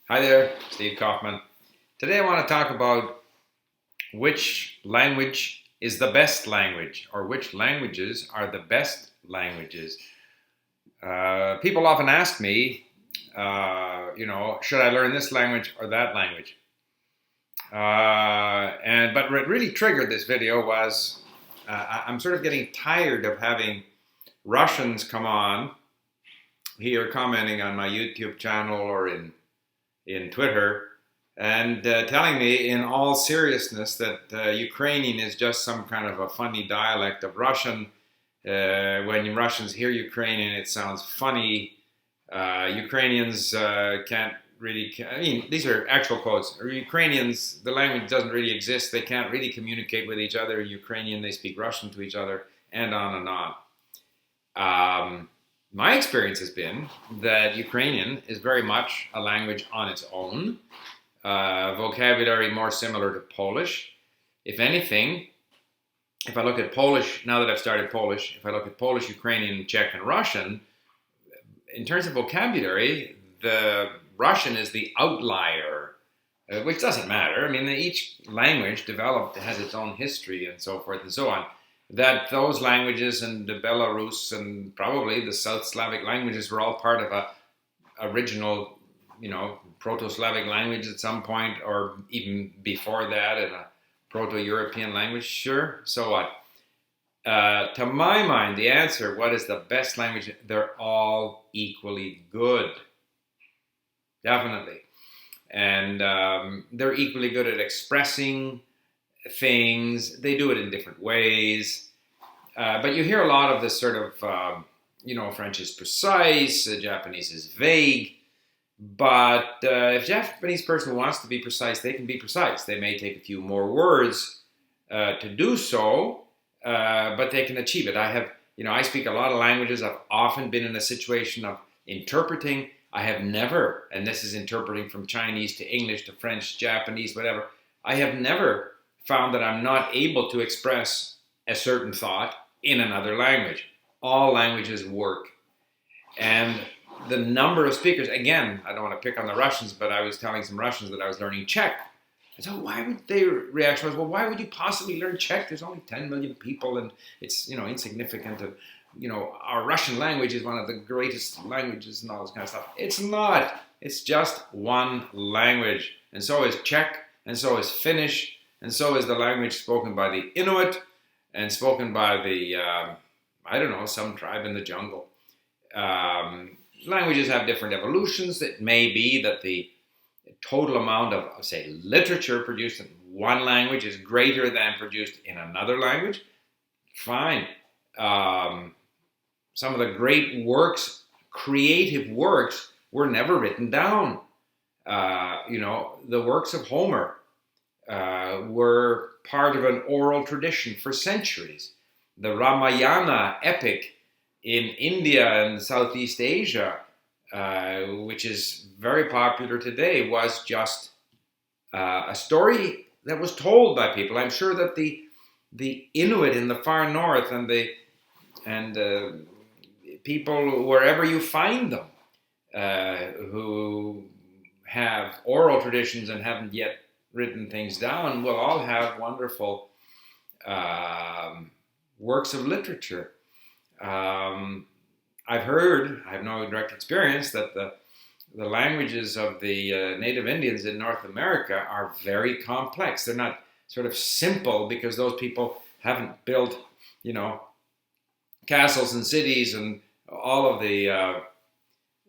Hi there, Steve Kaufman. Today I want to talk about which language is the best language, or which languages are the best languages. People often ask me, should I learn this language or that language? But what really triggered this video was I'm sort of getting tired of having Russians come on here commenting on my YouTube channel or in Twitter and telling me in all seriousness that Ukrainian is just some kind of a funny dialect of Russian. When Russians hear Ukrainian, it sounds funny. Ukrainians can't really, these are actual quotes. Ukrainians, the language doesn't really exist. They can't really communicate with each other. In Ukrainian, they speak Russian to each other, and on and on. My experience has been that Ukrainian is very much a language on its own, vocabulary more similar to Polish. If anything, if I look at Polish, now that I've started Polish, if I look at Polish, Ukrainian, Czech, and Russian, in terms of vocabulary, the Russian is the outlier, which doesn't matter. I mean, each language developed has its own history and so forth and so on. That those languages and the Belarus and probably the South Slavic languages were all part of a original, Proto-Slavic language at some point, or even before that in a Proto-European language. Sure, so what? To my mind, the answer, what is the best language? They're all equally good. Definitely. And they're equally good at expressing things. They do it in different ways. But you hear a lot of this sort of, French is precise, Japanese is vague. But if a Japanese person wants to be precise, they can be precise. They may take a few more words to do so, but they can achieve it. I speak a lot of languages. I've often been in a situation of interpreting. I have never, and this is interpreting from Chinese to English to French, Japanese, whatever. I have never found that I'm not able to express a certain thought in another language. All languages work. And the number of speakers, again, I don't want to pick on the Russians, but I was telling some Russians that I was learning Czech. I said, why would their reaction was, well, why would you possibly learn Czech? There's only 10 million people and it's, insignificant. And, our Russian language is one of the greatest languages and all this kind of stuff. It's not. It's just one language. And so is Czech, and so is Finnish, and so is the language spoken by the Inuit and spoken by the, some tribe in the jungle. Languages have different evolutions. It may be that the total amount of, say, literature produced in one language is greater than produced in another language. Fine. Some of the great works, creative works, were never written down. The works of Homer were part of an oral tradition for centuries. The Ramayana epic in India and Southeast Asia, which is very popular today, was just a story that was told by people. I'm sure that the Inuit in the far north and people wherever you find them who have oral traditions and haven't yet written things down will all have wonderful works of literature. I've heard, I have no direct experience, that the languages of the native Indians in North America are very complex. They're not sort of simple because those people haven't built, castles and cities and all of the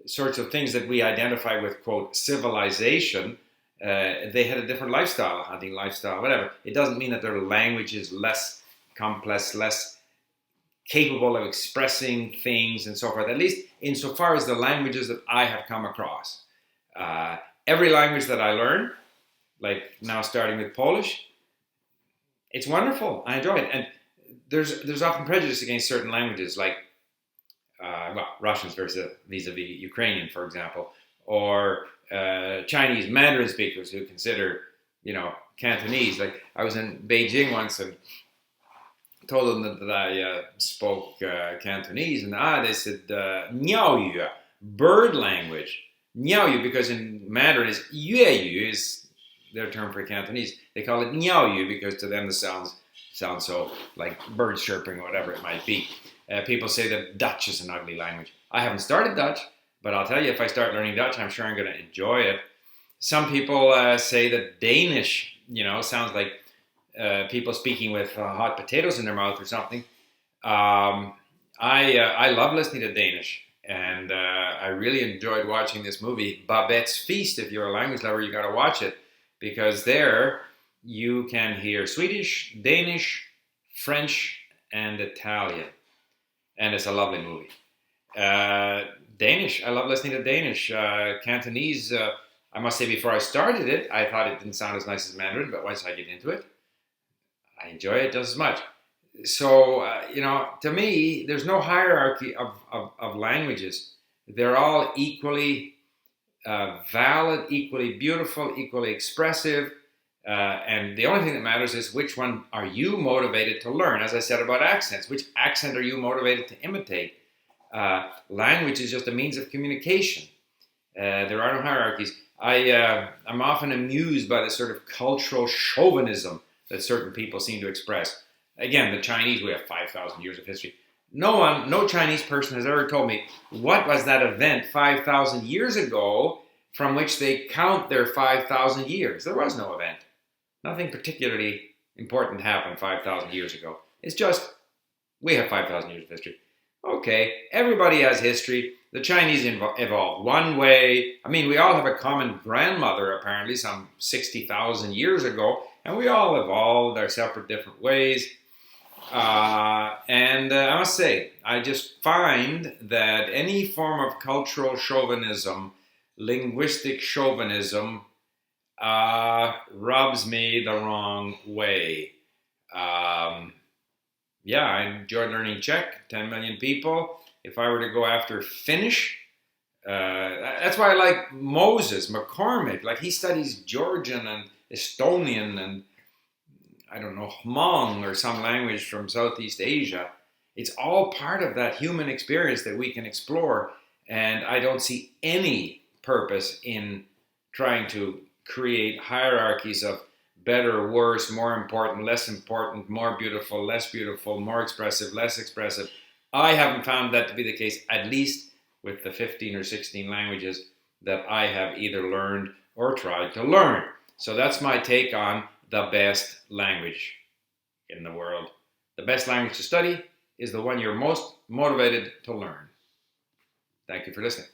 sorts of things that we identify with, quote, civilization. They had a different lifestyle, a hunting lifestyle, whatever. It doesn't mean that their language is less complex, less capable of expressing things and so forth, at least insofar as the languages that I have come across. Every language that I learn, like now starting with Polish, it's wonderful. I enjoy it. And there's often prejudice against certain languages, like Russians vis-a-vis Ukrainian, for example, or Chinese Mandarin speakers who consider, Cantonese. Like I was in Beijing once and told them that I spoke Cantonese, and they said, "Niao bird language." Niao because in Mandarin is yue yu is their term for Cantonese. They call it niao yu because to them the sounds sound so like birds chirping or whatever it might be. People say that Dutch is an ugly language. I haven't started Dutch, but I'll tell you, if I start learning Dutch, I'm sure I'm going to enjoy it. Some people say that Danish, sounds like people speaking with hot potatoes in their mouth or something. I love listening to Danish, and I really enjoyed watching this movie, Babette's Feast. If you're a language lover, you got to watch it, because there you can hear Swedish, Danish, French, and Italian, and it's a lovely movie. Danish, I love listening to Danish. Cantonese, I must say, before I started it, I thought it didn't sound as nice as Mandarin, but once I get into it, I enjoy it just as much. So, to me, there's no hierarchy of languages. They're all equally valid, equally beautiful, equally expressive. And the only thing that matters is which one are you motivated to learn? As I said about accents, which accent are you motivated to imitate? Language is just a means of communication. There are no hierarchies. I'm often amused by the sort of cultural chauvinism that certain people seem to express. Again, the Chinese, we have 5,000 years of history. No Chinese person has ever told me what was that event 5,000 years ago from which they count their 5,000 years. There was no event. Nothing particularly important happened 5,000 years ago. It's just, we have 5,000 years of history. Okay, everybody has history. The Chinese evolved one way. I mean, we all have a common grandmother, apparently, some 60,000 years ago, and we all evolved our separate different ways. And I must say, I just find that any form of cultural chauvinism, linguistic chauvinism, rubs me the wrong way. I enjoyed learning Czech, 10 million people. If I were to go after Finnish, that's why I like Moses, McCormick. Like, he studies Georgian and Estonian and, I don't know, Hmong or some language from Southeast Asia. It's all part of that human experience that we can explore. And I don't see any purpose in trying to create hierarchies of better, worse, more important, less important, more beautiful, less beautiful, more expressive, less expressive. I haven't found that to be the case, at least with the 15 or 16 languages that I have either learned or tried to learn. So that's my take on the best language in the world. The best language to study is the one you're most motivated to learn. Thank you for listening.